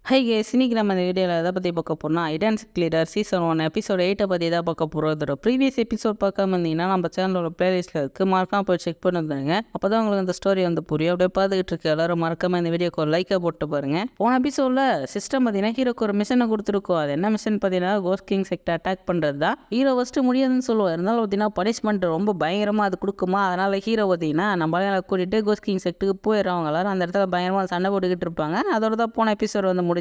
High case, இன்னைக்கு நம்ம இந்த வீடியோவில் எதை பற்றி பார்க்க போகிறோம்னா ஐடன்ஸ் கிளியர் சீசன் 1 எபிசோட் 8 பற்றி தான் பார்க்க போகிறோம். இதோட ப்ரீவியஸ் எபிசோட் பார்க்காம இருந்தீங்கன்னா நம்ம சேனலோட பிளேலிஸ்ட்டில் இருக்குது, மறக்காம போய் செக் பண்ணிருந்தாங்க. அப்போ தான் உங்களுக்கு இந்த ஸ்டோரி வந்து புரியும். அப்படியே பார்த்துக்கிட்டு இருக்க எல்லாரும் மறக்காம இந்த வீடியோக்கு ஒரு லைக்கை போட்டு பாருங்க. போன எபிசோடில் சிஸ்டம் பார்த்தீங்கன்னா ஹீரோக்கு ஒரு மிஷனை கொடுத்துருக்கோம். அது என்ன மிஷன் பார்த்தீங்கன்னா கோஸ்ட் கிங் செக்டர் அட்டாக் பண்ணுறது தான். ஹீரோ ஃபஸ்ட்டு முடியாதுன்னு சொல்லுவார். இருந்தாலும் பார்த்தீங்கன்னா பனிஷ்மெண்ட் ரொம்ப பயங்கரமாக அது கொடுக்குமா. அதனால் ஹீரோ பார்த்தீங்கன்னா நம்ம கூட்டிகிட்டு கோஸ்ட் கிங் செக்டருக்கு போயிடுறவங்க எல்லாரும் அந்த இடத்துல பயங்கரமாக சண்டை போட்டுக்கிட்டு இருப்பாங்க. அதோட தான் போன எபிசோட் வந்து முடிஞ்சிச்சு.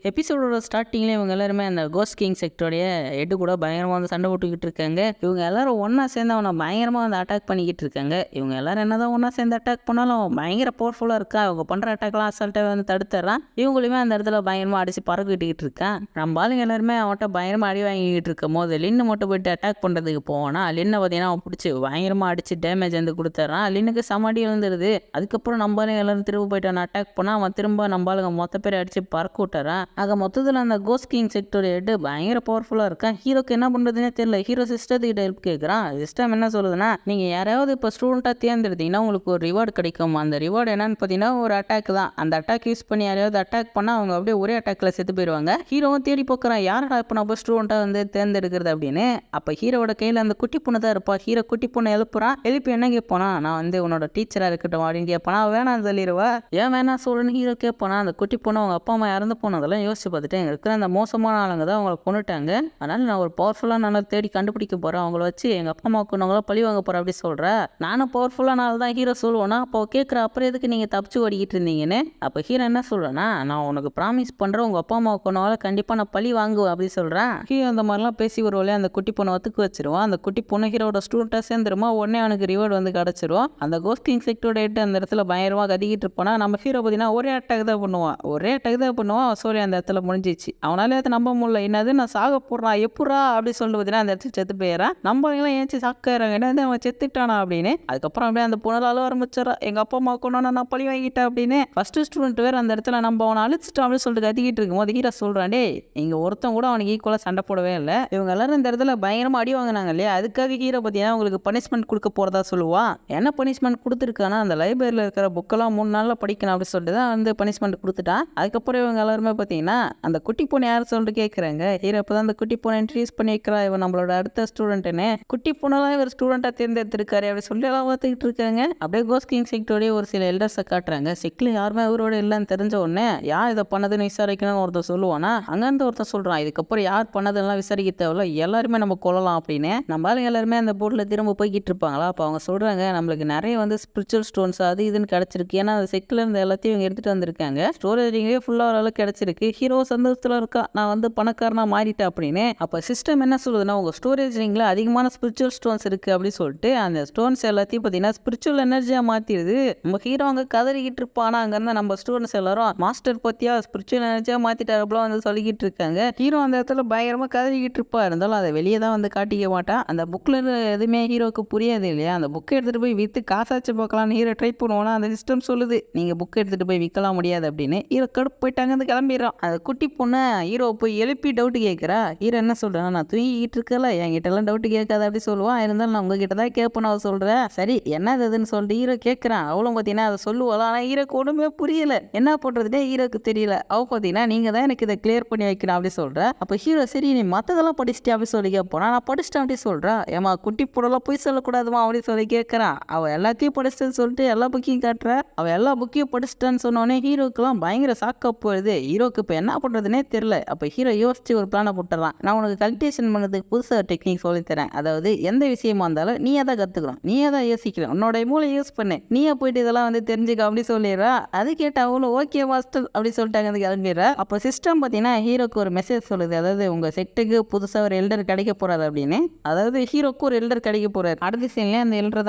எபிசோடோட ஸ்டார்டிங்லேயே இவங்க எல்லாருமே அந்த கோஸ்ட் கிங் செக்டருடைய ஹெட் கூட பயங்கரமாக வந்து சண்டை போட்டுக்கிட்டு இருக்காங்க. இவங்க எல்லாரும் ஒன்றா சேர்ந்து அவனை பயங்கரமாக வந்து அட்டாக் பண்ணிக்கிட்டு இருக்காங்க. இவங்க எல்லாரும் என்னதான் ஒன்றா சேர்ந்து அட்டாக் பண்ணாலும் பயங்கர பவர்ஃபுல்லாக இருக்கா. அவங்க பண்ணுற அட்டாக்லாம் அசால்ட்டாக வந்து தடுத்துறான். இவங்களுமே அந்த இடத்துல பயங்கரமாக அடிச்சு பறக்கிட்டுக்கிட்டு இருக்கான். நம்ம ஆளுங்க எல்லாருமே அவன்கிட்ட பயங்கரமாக அடி வாங்கிக்கிட்டு இருக்கும் போது லின்னு மட்டும் போயிட்டு அட்டாக் பண்ணுறதுக்கு போவானா. லின்னை பார்த்தீங்கன்னா அவன் பிடிச்சி பயங்கரமாக அடிச்சு டேமேஜ் வந்து கொடுத்துட்றான். லின்னுக்கு சமாடி வந்துடுது. அதுக்கப்புறம் நம்ம ஆளுங்க எல்லாரும் திரும்ப போயிட்டு அவன் அட்டாக் பண்ணால் அவன் திரும்ப நம்ம ஆளுங்க மொத்த பேர் அடிச்சு பறக்க விட்டுறான். ஆக மொத்தத்தில் அந்த கோஸ்ட் கிங் செக்டர் ஹெட் பயங்கர பவர்ஃபுல்லாக இருக்கான். ஹீரோக்கு என்ன பண்ணுறதுனே தெரியல. ஹீரோ சிஸ்டத்துக்கிட்ட ஹெல்ப் கேட்குறான். சிஸ்டம் என்ன சொல்லுதுன்னா, நீங்கள் யாராவது இப்போ ஸ்டூடெண்ட்டாக தேர்ந்தெடுத்தீங்கன்னா உங்களுக்கு ஒரு ரிவார்டு கிடைக்கும். அந்த ரிவார்டு என்னன்னு பார்த்தீங்கன்னா ஒரு அட்டாக் தான். அந்த அட்டாக் யூஸ் பண்ணி யாராவது அட்டாக் பண்ணால் அவங்க அப்படியே ஒரே அட்டாக்கில் செத்து போயிடுவாங்க. ஹீரோவும் தேடி போக்குறான், யாரடா இப்போ நம்ம ஸ்டூடெண்ட்டாக வந்து தேர்ந்தெடுக்கிறது அப்படின்னு. அப்போ ஹீரோட கையில் அந்த குட்டி பொண்ணு தான் இருப்பா. ஹீரோ குட்டி பொண்ணை எழுப்புறான். எழுப்பி என்ன கேட்பானா, நான் வந்து உன்னோட டீச்சராக இருக்கட்டும் அப்படின்னு கேட்பானா. வேணாம் சொல்லிடுவா. ஏன் வேணாம் சொல்லுன்னு ஹீரோ கேட்பானா. அந்த குட்டி பொண்ணு அவங்க அப்பா அம்மா இறந்து போனதெல்லாம் யோசிச்சு பார்த்துட்டு எங்க இருக்கிற அந்த மோசமான ஆளுங்க தான் அவங்களை கொண்டுட்டாங்க. அதனால நான் ஒரு பவர்ஃபுல்லான ஆளை தேடி கண்டுபிடிக்க போறேன். அவங்கள வச்சு எங்க அப்பா அம்மா கொண்டவங்கள பழி வாங்க போறேன் அப்படி சொல்றேன். நானும் பவர்ஃபுல்லான ஆள் தான் ஹீரோ சொல்லுவேன்னா. அப்போ கேட்குற அப்புறம் எதுக்கு நீங்க தப்பிச்சு ஓடிக்கிட்டு இருந்தீங்கன்னு. அப்போ ஹீரோ என்ன சொல்றேன்னா, நான் உனக்கு ப்ராமிஸ் பண்றேன் உங்க அப்பா அம்மா கொண்டவங்கள கண்டிப்பா நான் பழி வாங்குவேன் அப்படி சொல்றேன். ஹீரோ அந்த மாதிரிலாம் பேசி ஒரு வழியா அந்த குட்டி பொண்ணை ஒத்துக்கு வச்சிருவான். அந்த குட்டி பொண்ணு ஹீரோட ஸ்டூடெண்ட்டாக சேர்ந்துருமா. உடனே அவனுக்கு ரிவார்டு வந்து கிடச்சிரும். அந்த கோஸ்ட் கிங் செக்டரோட ஹெட் அந்த இடத்துல பயங்கரமாக கத்திக்கிட்டு இருப்பானா. நம்ம ஹீரோ பார்த்தீங்கன்னா ஒரே அட்டாக் தான் பண்ணுவான். சோரி அந்த இடத்துல முடிஞ்சிச்சு. அவனால அதை நம்ப முடியல. என்னது நான் சாக போடுறான் எப்படா அப்படி சொல்லிட்டு பார்த்தீங்கன்னா அந்த இடத்துல செத்து போயிடறான். நம்மளாம் ஏன்ச்சு சாக்கிறாங்க, என்ன அவன் செத்துட்டானா அப்படின்னு. அதுக்கப்புறம் அப்படியே அந்த புனலால ஆரம்பிச்சிடறான். எங்க அப்பா அம்மா கொண்டு நான் பழி வாங்கிட்டேன் அப்படின்னு. ஃபர்ஸ்ட் ஸ்டூடெண்ட் வேறு அந்த இடத்துல நம்ம அவனை அழிச்சிட்டோம் அப்படின்னு சொல்லிட்டு கத்திக்கிட்டு இருக்கும் போது ஹீரோ சொல்றான், டே இங்க ஒருத்தன் கூட அவனுக்கு ஈக்குவலாக சண்டை போடவே இல்லை. இவங்க எல்லாரும் இந்த இடத்துல பயங்கரமா அடி வாங்கினாங்க இல்லையா. அதுக்காக ஹீரோ பார்த்தீங்கன்னா உங்களுக்கு பனிஷ்மெண்ட் கொடுக்க போறதா சொல்லுவான். என்ன பனிஷ்மெண்ட் கொடுத்துருக்கானா, அந்த லைப்ரரியில் இருக்கிற புக்கெல்லாம் 3 நாளில் படிக்கணும் அப்படின்னு சொல்லிட்டு தான் வந்து பனிஷ்மெண்ட் கொடுத்துட்டான். அதுக்கப்புறம் இவங்க எல்லாருமே பார்த்தீங்கன்னா அந்த குட்டி பொண்ணு யார் சொல்லிட்டு கேட்குறாங்க. ஹீரோ இப்போ தான் அந்த குட்டி பொண்ணை இன்ட்ரடியூஸ் பண்ணி வைக்கிறா. இவன் நம்மளோட அடுத்த ஸ்டூடெண்ட்டுன்னு. குட்டி பொண்ணெல்லாம் இவர் ஸ்டூடெண்ட்டாக தேர்ந்தெடுத்திருக்காரு அப்படி சொல்லி எல்லாம் பார்த்துக்கிட்டு இருக்காங்க. அப்படியே கோஸ்ட் கிங் செக்டோடைய ஒரு சில எல்டர்ஸை காட்டுறாங்க. செக்ல யாருமே அவரோட இல்லைன்னு தெரிஞ்ச உடனே யார் இதை பண்ணதுன்னு விசாரிக்கணும்னு ஒருத்தர் சொல்லுவானா. அங்கேருந்து ஒருத்தர் சொல்கிறான், இதுக்கப்புறம் யார் பண்ணதெல்லாம் விசாரிக்க தேவையில்ல, எல்லாருமே நம்ம கொள்ளலாம் அப்படின்னு. நம்ம எல்லாருமே அந்த போர்டில் திரும்ப போய்கிட்டு இருப்பாங்களா. அப்போ அவங்க சொல்கிறாங்க, நம்மளுக்கு நிறைய வந்து ஸ்பிரிச்சுவல் ஸ்டோன்ஸ் அது இதுன்னு கிடச்சிருக்கு. ஏன்னா அந்த செக்கில் இருந்த எல்லாத்தையும் இவங்க எடுத்துகிட்டு வந்திருக்காங்க. ஸ்டோரேஜிங்கே ஃபுல்லாக ஓரளவுக்கு கிடச்சிருக்கு. ஹீரோ சந்தோஷத்தில் இருக்கா, நான் வந்து பணக்காரனா மாறிட்டேன் அப்படின்னு. அப்போ சிஸ்டம் என்ன சொல்லுதுன்னா, உங்கள் ஸ்டோரேஜ் ரிங்கில் அதிகமான ஸ்பிரிச்சுவல் ஸ்டோன்ஸ் இருக்குது அப்படின்னு சொல்லிட்டு அந்த ஸ்டோன்ஸ் எல்லாத்தையும் பார்த்தீங்கன்னா ஸ்பிரிச்சுவல் எனர்ஜியாக மாற்றிடுது. நம்ம ஹீரோ அங்கே கதறிக்கிட்டு இருப்பானா. அங்கேருந்து நம்ம ஸ்டூடெண்ட்ஸ் எல்லாரும் மாஸ்டர் பற்றியா ஸ்பிரிச்சுவல் எனர்ஜியாக மாற்றிட்டாரு அப்படிலாம் வந்து சொல்லிக்கிட்டு இருக்காங்க. ஹீரோ அந்த இடத்துல பயங்கரமாக கதறிக்கிட்டு இருப்பா. இருந்தாலும் அதை வெளியே தான் வந்து காட்டிக்க மாட்டான். அந்த புக்கில் எதுவுமே ஹீரோக்கு புரியாது இல்லையா. அந்த புக்கை எடுத்துகிட்டு போய் விற்று காசாச்சு பார்க்கலான்னு ஹீரோ ட்ரை பண்ணுவோன்னா அந்த சிஸ்டம் சொல்லுது, நீங்கள் புக்கை எடுத்துகிட்டு போய் விற்கலாம் முடியாது அப்படின்னு. ஹீரோ கடுப்பு போயிட்டாங்க, வந்து கிளம்பிடுறான். அந்த குட்டி பொண்ணை ஹீரோ போய் எழுப்பி டவுட் கேட்குறா. ஹீரோ என்ன சொல்கிறேன், நான் தூங்கிக்கிட்டு இருக்கல, என்கிட்டலாம் டவுட் கேட்காது அப்படி சொல்லுவான். இருந்தாலும் நான் உங்ககிட்ட தான் கேட்பேன் அவ சொல்கிறேன். சரி என்னது அதுன்னு சொல்லிட்டு ஹீரோ கேட்குறான். அவளும் பார்த்தீங்கன்னா அதை சொல்லுவாள். ஆனால் ஹீரோக்கு ஒன்றுமே புரியல, என்ன பண்ணுறதுனே ஹீரோக்கு தெரியல. அவள் பார்த்தீங்கன்னா நீங்கள் தான் எனக்கு இதை கிளியர் பண்ணி வைக்கணும் அப்படி சொல்கிறேன். அப்போ ஹீரோ சரி நீ மற்றதெல்லாம் படிச்சுட்டே அப்படி சொல்லி கேட்போனா. நான் படிச்சிட்டேன் அப்படி சொல்கிறேன். ஏமா குட்டி பொருளெல்லாம் போய் சொல்லக்கூடாதுமா அப்படி சொல்லி கேட்குறான். அவள் எல்லாத்தையும் படிச்சிட்டேன்னு சொல்லிட்டு எல்லா புக்கையும் காட்டுறேன். அவள் எல்லா புக்கையும் படிச்சிட்டான்னு சொன்னோடனே ஹீரோக்கெல்லாம் பயங்கர சாக்க போயிடுது. ஹீரோக்கு இப்போ என்ன பண்ணுறதுனே தெரியல. அப்போ ஹீரோ யோசிச்சு ஒரு பிளானை போட்டுறான். நான் உனக்கு கல்டிவேஷன் பண்ணுறதுக்கு புதுசாக டெக்னிக் சொல்லித்தரேன். அதாவது எந்த விஷயமா இருந்தாலும் நீயே தான் கற்றுக்கணும், நீயே தான் யோசிக்கணும், உன்னோட மூளை யூஸ் பண்ணு, நீயே போயிட்டு இதெல்லாம் வந்து தெரிஞ்சுக்க அப்படி சொல்லிடுறா. அது கேட்ட அவ்வளோ ஓகே மாஸ்டர் அப்படி சொல்லிட்டாங்க, வந்து கிளம்பிடுறா. அப்போ சிஸ்டம் பார்த்தீங்கன்னா ஹீரோக்கு ஒரு மெசேஜ் சொல்லுது. அதாவது உங்கள் செக்டுக்கு புதுசாக ஒரு எல்டர் கிடைக்க போறாரு அப்படின்னு. அதாவது ஹீரோக்கு ஒரு எல்டர் கிடைக்க போறாரு. அடுத்த சீன்லேயே அந்த எல்டர்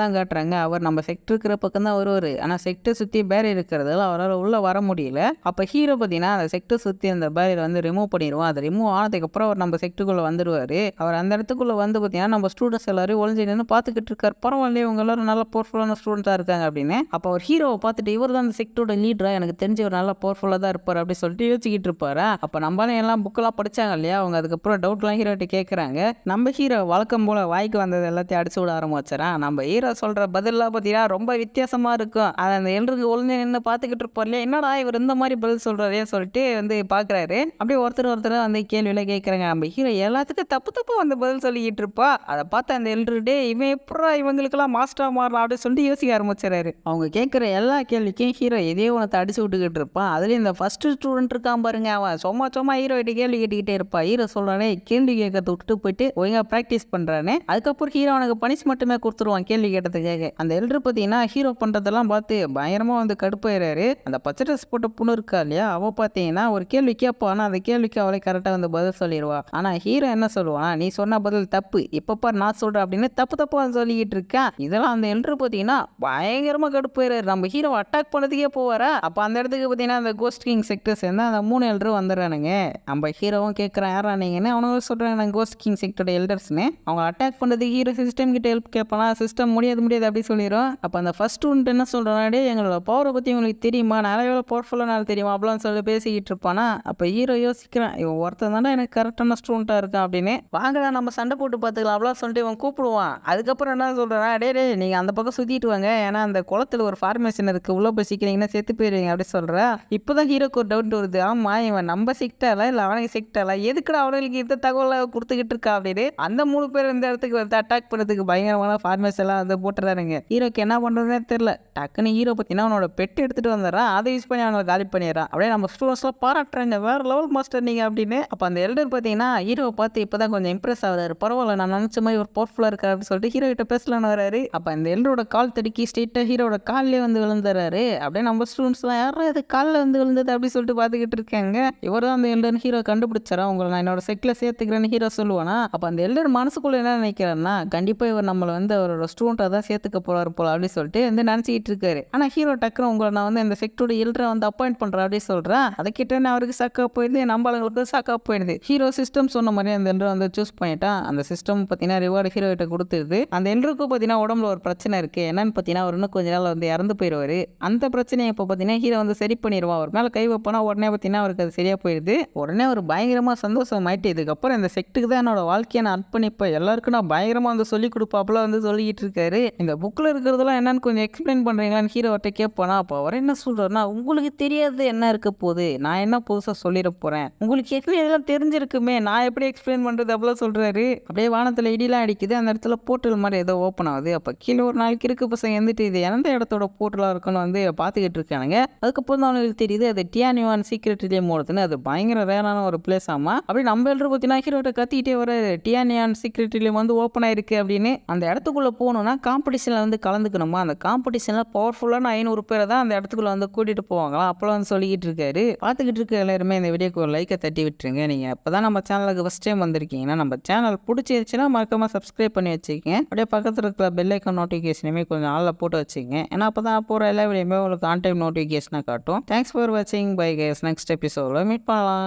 தான் காட்டுறாங்க. அவர் நம்ம செக்ட் இருக்கிற பக்கம் தான் வருவார். ஆனால் செக்டை சுற்றி பேரியர் இருக்கிறதால அவரால் உள்ளே வர முடியல. அப்போ ஹீரோ பார்த்தீங்கன்னா அந்த செக்டை சுற்றி அந்த பேரியர் வந்து ரிமூவ் பண்ணிடுவோம். அது ரிமூவ் ஆனதுக்கப்புறம் அவர் நம்ம செக்டுக்குள்ளே வந்துடுவார். அவர் அந்த இடத்துக்குள்ளே வந்து பார்த்தீங்கன்னா நம்ம ஸ்டூடெண்ட்ஸ் எல்லாரும் ஒளிஞ்சு நின்று பார்த்துக்கிட்டு இருக்காரு. பரவாயில்லையே இவங்க எல்லாரும் நல்லா பவர்ஃபுல்லான ஸ்டூடெண்ட்டாக இருக்காங்க அப்படின்னு. அப்போ அவர் ஹீரோவை பார்த்துட்டு இவர் தான் அந்த செக்டோட லீடரா, எனக்கு தெரிஞ்ச ஒரு நல்லா பவர்ஃபுல்லாக தான் இருப்பார் அப்படி சொல்லிட்டு யோசிச்சுக்கிட்டு இருப்பாரு. அப்போ நம்மளால எல்லாம் புக்கெல்லாம் படிச்சாங்க இல்லையா. அவங்க அதுக்கப்புறம் டவுட்லாம் ஹீரோட்ட கேட்குறாங்க. நம்ம ஹீரோ வழக்கம் போல வாய்க்கு வந்தது எல்லாத்தையும் அடிச்சு விட ஆரம்பிச்சாரான். நம்ம ஹீரோ சொல்கிற பதிலாக பார்த்தீங்கன்னா ரொம்ப வித்தியாசமாக இருக்கும். அதை அந்த எல்டருக்கு ஒளிஞ்சு நின்று பார்த்துக்கிட்டு இருப்பார் இல்லையா. என்னடா இவர் இந்த மாதிரி பதில் சொல்கிறாரே சொல்லிட்டு சொல்லிட்டு வந்து பார்க்குறாரு. அப்படியே ஒருத்தர் வந்து கேள்வியெல்லாம் கேட்குறாங்க. நம்ம ஹீரோ எல்லாத்துக்கும் தப்பு வந்து பதில் சொல்லிக்கிட்டு இருப்பா. அதை பார்த்து அந்த எல்டர் இவன் எப்படா இவங்களுக்கெல்லாம் மாஸ்டரா மாறலாம் அப்படின்னு சொல்லிட்டு யோசிக்க ஆரம்பிச்சிடறாரு. அவங்க கேட்குற எல்லா கேள்விக்கும் ஹீரோ இதே ஒன்றத்தை அடிச்சு விட்டுக்கிட்டு இருப்பான். அதுலேயும் இந்த ஃபர்ஸ்ட் ஸ்டூடெண்ட் இருக்கான் பாருங்க, அவன் சும்மா ஹீரோ கிட்ட கேள்வி கேட்டுக்கிட்டே இருப்பான். ஹீரோ சொல்றானே கேள்வி கேட்கறத விட்டுட்டு போயிட்டு ஒழுங்கா ப்ராக்டிஸ் பண்றானே. அதுக்கப்புறம் ஹீரோ அவனுக்கு பனிஷ்மெண்ட்டுமே கொடுத்துருவான் கேள்வி கேட்டதுக்காக. அந்த எல்டர் பார்த்தீங்கன்னா ஹீரோ பண்றதெல்லாம் பார்த்து பயங்கரமா வந்து கடுப்பாயிறாரு. அந்த பச்சை ட்ரெஸ் போட்ட பொண்ணு இருக்கா இல்லையா, அவ பார்த்தீங்கன்னா ஒரு கேள்வி கேட்பா. ஆனா அந்த கேள்விக்கு அவளை கரெக்டாக வந்து பதில் சொல்லிடுவா. ஆனா ஹீரோ என்ன சொல்லுவான், நீ சொன்ன பதில் தப்பு, இப்பப்பா நான் சொல்றேன் அப்படின்னு தப்பு சொல்லிக்கிட்டு இருக்கேன். இதெல்லாம் அந்த எல்டர் பார்த்தீங்கன்னா பயங்கரமா கடுப்பாயிறாரு. நம்ம ஹீரோ அட்டாக் பண்ணதுக்கே போவாரா. அப்ப அந்த இடத்துக்கு பார்த்தீங்கன்னா அந்த கோஸ்ட் கிங் செக்டர் சேர்ந்து அந்த 3 எல்டர் வந்துடுறானுங்க. நம்ம ஹீரோவும் கேட்குறான் யாரா நீங்கன்னு. அவனும் சொல்றாங்க கோஸ்ட் கிங் செக்டரோட எல்டர்ஸ்னு. அவங்க அட்டாக் பண்ணதுக்கு ஹீரோ சிஸ்டம் கிட்ட ஹெல்ப் கேட்பானா, சிஸ்டம் முடியாது அப்படி சொல்லிடும். அப்போ அந்த ஃபர்ஸ்ட் ஸ்டூடெண்ட் என்ன சொல்றானே, எங்களோட பவரை பற்றி உங்களுக்கு தெரியுமா, நிறைய வேலை பவர்ஃபுல்லாக தெரியுமா அப்படின்னு சொல்லி பேசிக்கிட்டு இருப்பானா. அப்போ ஹீரோ யோசிக்கிறான், இவன் ஒருத்தன் தானே எனக்கு கரெக்டான ஸ்டூடெண்ட்டாக இருக்கான் அப்படின்னு. வாங்கடா நம்ம சண்டை போட்டு பார்த்துக்கலாம் அப்படிலாம் சொல்லிட்டு இவன் கூப்பிடுவான். அதுக்கப்புறம் என்ன சொல்றான், டே நீங்கள் அந்த பக்கம் சுற்றிட்டு வாங்க, ஏன்னா அந்த குளத்தில் ஒரு ஃபார்மேஷன் இருக்குது, உள்ளே போய் சிக்கிறீங்கன்னா செத்து போயிடுவீங்க அப்படி சொல்கிறா. இப்போதான் ஹீரோக்கு ஒரு டவுட் வருது, ஆமா இவன் நம்ம சிக்டாலா இல்லை அவனுக்கு சிக்டாலா, எதுக்குடா அவனுக்கு இந்த தகவலை கொடுத்துக்கிட்டு இருக்கா அப்படின்னு. அந்த 3 பேர் இந்த இடத்துக்கு வந்து அட்டாக் பண்ணுறதுக்கு பயங்கரமான ஃபார்மேஷன் எல்லாம் வந்து போட்டுறாருங்க. ஹீரோக்கு என்ன பண்ணுறதுனே தெரியல. டக்குன்னு ஹீரோ பார்த்தீங்கன்னா அவனோட பெட் எடுத்துகிட்டு வந்துடுறான். அதை யூஸ் பண்ணி அவனை காலி பண்ணிடுறான். அப்படியே நம்ம ஸ்டூடெண்ட்ஸ்லாம் பாராட்டுறாங்க, வேற லெவல் மாஸ்டர் நீங்கள் அப்படின்னு. அப்போ அந்த எல்டர் பார்த்தீங்கன்னா ஹீரோவை பார்த்து இப்போ தான் கொஞ்சம் இம்ப்ரெஸ் ஆகுறாரு. பரவாயில்ல, நான் நினச்ச மாதிரி ஒரு பவர்ஃபுல்லாக இருக்காரு அப்படின்னு சொல்லிட்டு ஹீரோ கிட்ட பேசலான்னு வராரு. அப்போ அந்த எல்டரோட கால் தடுக்கி ஸ்ட்ரெயிட்டாக ஹீரோட காலிலே வந்து விழுந்துறாரு. அப்படியே நம்ம ஸ்டூடெண்ட்ஸ்லாம் யாரும் இது காலில் வந்து விழுந்தது அப்படின்னு சொல்லிட்டு பார்த்துக்கிட்டு இருக்காங்க. இவர் தான் அந்த எல்டர் ஹீரோ கண்டுபிடிச்சாரா, உங்களை நான் என்னோட செட்டில் சேர்த்துக்கிறேன்னு ஹீரோ சொல்லுவானா. அப்போ அந்த எல்டர் மனசுக்குள்ள என்ன நினைக்கிறாருன்னா, கண்டிப்பாக இவர் நம்மளை வந்து அவரோட ஸ்டூடெண்ட்டாக தான் சேர்த்துக்க போறாரு போல அப்படின்னு சொல்லிட்டு வந்து நினச்சிக்கிட்டு இருக்காரு. ஆனால் ஹீரோ டக்குனு உங்களை நான் வந்து இந்த செக்டரோட எல்டரை வந்து அப்பாயிண்ட் பண்ணுறேன் அப்படின்னு சொல்கிறேன். அதை கிட்டே அவருக்கு சக்கா போயிடுது, நம்ம ஆளுங்களுக்கு சக்கா போயிடுது. ஹீரோ சிஸ்டம் சொன்ன மாதிரி அந்த எல்டரை வந்து சூஸ் பண்ணிட்டான். அந்த சிஸ்டம் பார்த்தீங்கன்னா ரிவார்டு ஹீரோ கிட்ட கொடுத்துருது. அந்த எல்டருக்கு பார்த்தீங்கன்னா உடம்புல ஒரு பிரச்சனை இருக்கு. என்னன்னு பார்த்தீங்கன்னா அவர் இன்னும் கொஞ்ச நாள் வந்து இறந்து போயிடுவாரு. அந்த பிரச்சனையை இப்போ பார்த்தீங்கன்னா ஹீரோ வந்து சரி பண்ணிடுவான். அவர் மேலே கை வைப்போனா உடனே பார்த்தீங்கன்னா அவருக்கு அது சரியா போயிடுது. உடனே ஒரு பயங்கரமாக சந்தோஷம் ஆயிட்டு, இதுக்கப்புறம் இந்த செக்டுக்கு தான் என்னோட வாழ்க்கையை நான் அர்ப்பணிப்பேன், எல்லாருக்கும் நான் பயங்கரமாக வந்து சொல்லி கொடுப்பாப்புல வந்து சொல்லிக்கிட்டு இருக்காரு. இந்த புக்கில் இருக்கிறதெல்லாம் என்னன்னு கொஞ்சம் எக்ஸ்பிளைன் பண்ணுறீங்களான்னு ஹீரோட்ட கேட்பானா. அப்போ அவர் என்ன சொல்றாருன்னா, உங்களுக்கு தெரியாது என்ன இருக்க போகுது, நான் என்ன புதுசாக சொல்லிட போகிறேன், உங்களுக்கு எப்படி எல்லாம் தெரிஞ்சிருக்குமே, நான் எப்படி எக்ஸ்பிளைன் பண்ணுறது அப்படிலாம் சொல்கிறாரு. அப்படியே வானத்தில் இடிலாம் அடிக்குது. அந்த இடத்துல போர்ட்டல் மாதிரி ஏதோ ஓப்பன் ஆகுது. அப்போ கீழே ஒரு நாளைக்கு இருக்கு பசங்க வந்துட்டு இது எந்த இடத்தோட போர்ட்டலாக இருக்குன்னு வந்து பார்த்துக்கிட்டு இருக்கானுங்க. அதுக்கப்புறம் தான் அவங்களுக்கு தெரியுது அது டியானிவான் சீக்ரெட்லேயே போடுதுன்னு. அது பயங்கர ரேரான ஒரு பிளேஸ் ஆமா. அப்படி நம்ம எல்லோரும் பார்த்தீங்கன்னா ஹீரோட்ட கத்திக்கிட்டே வர டியானியான் சீக்ரெட்லேயே வந்து ஓப்பன் ஆயிருக்கு அப்படின்னு. அந்த இடத்துக்குள்ளே போகணுன்னா காம்படிஷனில் வந்து கலந்துக்கணுமா. அந்த காம்படிஷனில் பவர்ஃபுல்லான 500 பேரை தான் அந்த இடத்துக்குள்ள வந்து கூட்டிகிட்டு போவாங்களாம். அப்போலாம் வந்து சொல்லிக்கிட்டு இருக்காரு. பார்த்துக்கிட்டு இருக்க எல்லாருமே இந்த வீடியோக்கு ஒரு லைக்கை தட்டி விட்டுருங்க. நீங்கள் இப்போ தான் நம்ம சேனலுக்கு ஃபஸ்ட் டைம் வந்திருக்கீங்கன்னா நம்ம சேனல் பிடிச்சிருச்சுன்னா மறக்காம சப்ஸ்கிரைப் பண்ணி வச்சுக்கங்க. அப்படியே பக்கத்தில் இருக்கிற பெல் ஐக்கான் நோட்டிஃபிகேஷனுமே கொஞ்சம் ஆளில் போட்டு வச்சுக்கங்க. ஏன்னா அப்போ தான் போகிற எல்லா வீடியோமே உங்களுக்கு ஆன் டைம் நோட்டிஃபிகேஷனாக காட்டும். தேங்க்ஸ் ஃபார் வாட்சிங். பை கைஸ், நெக்ஸ்ட் எபிசோடில் மீட் பண்ணலாம்.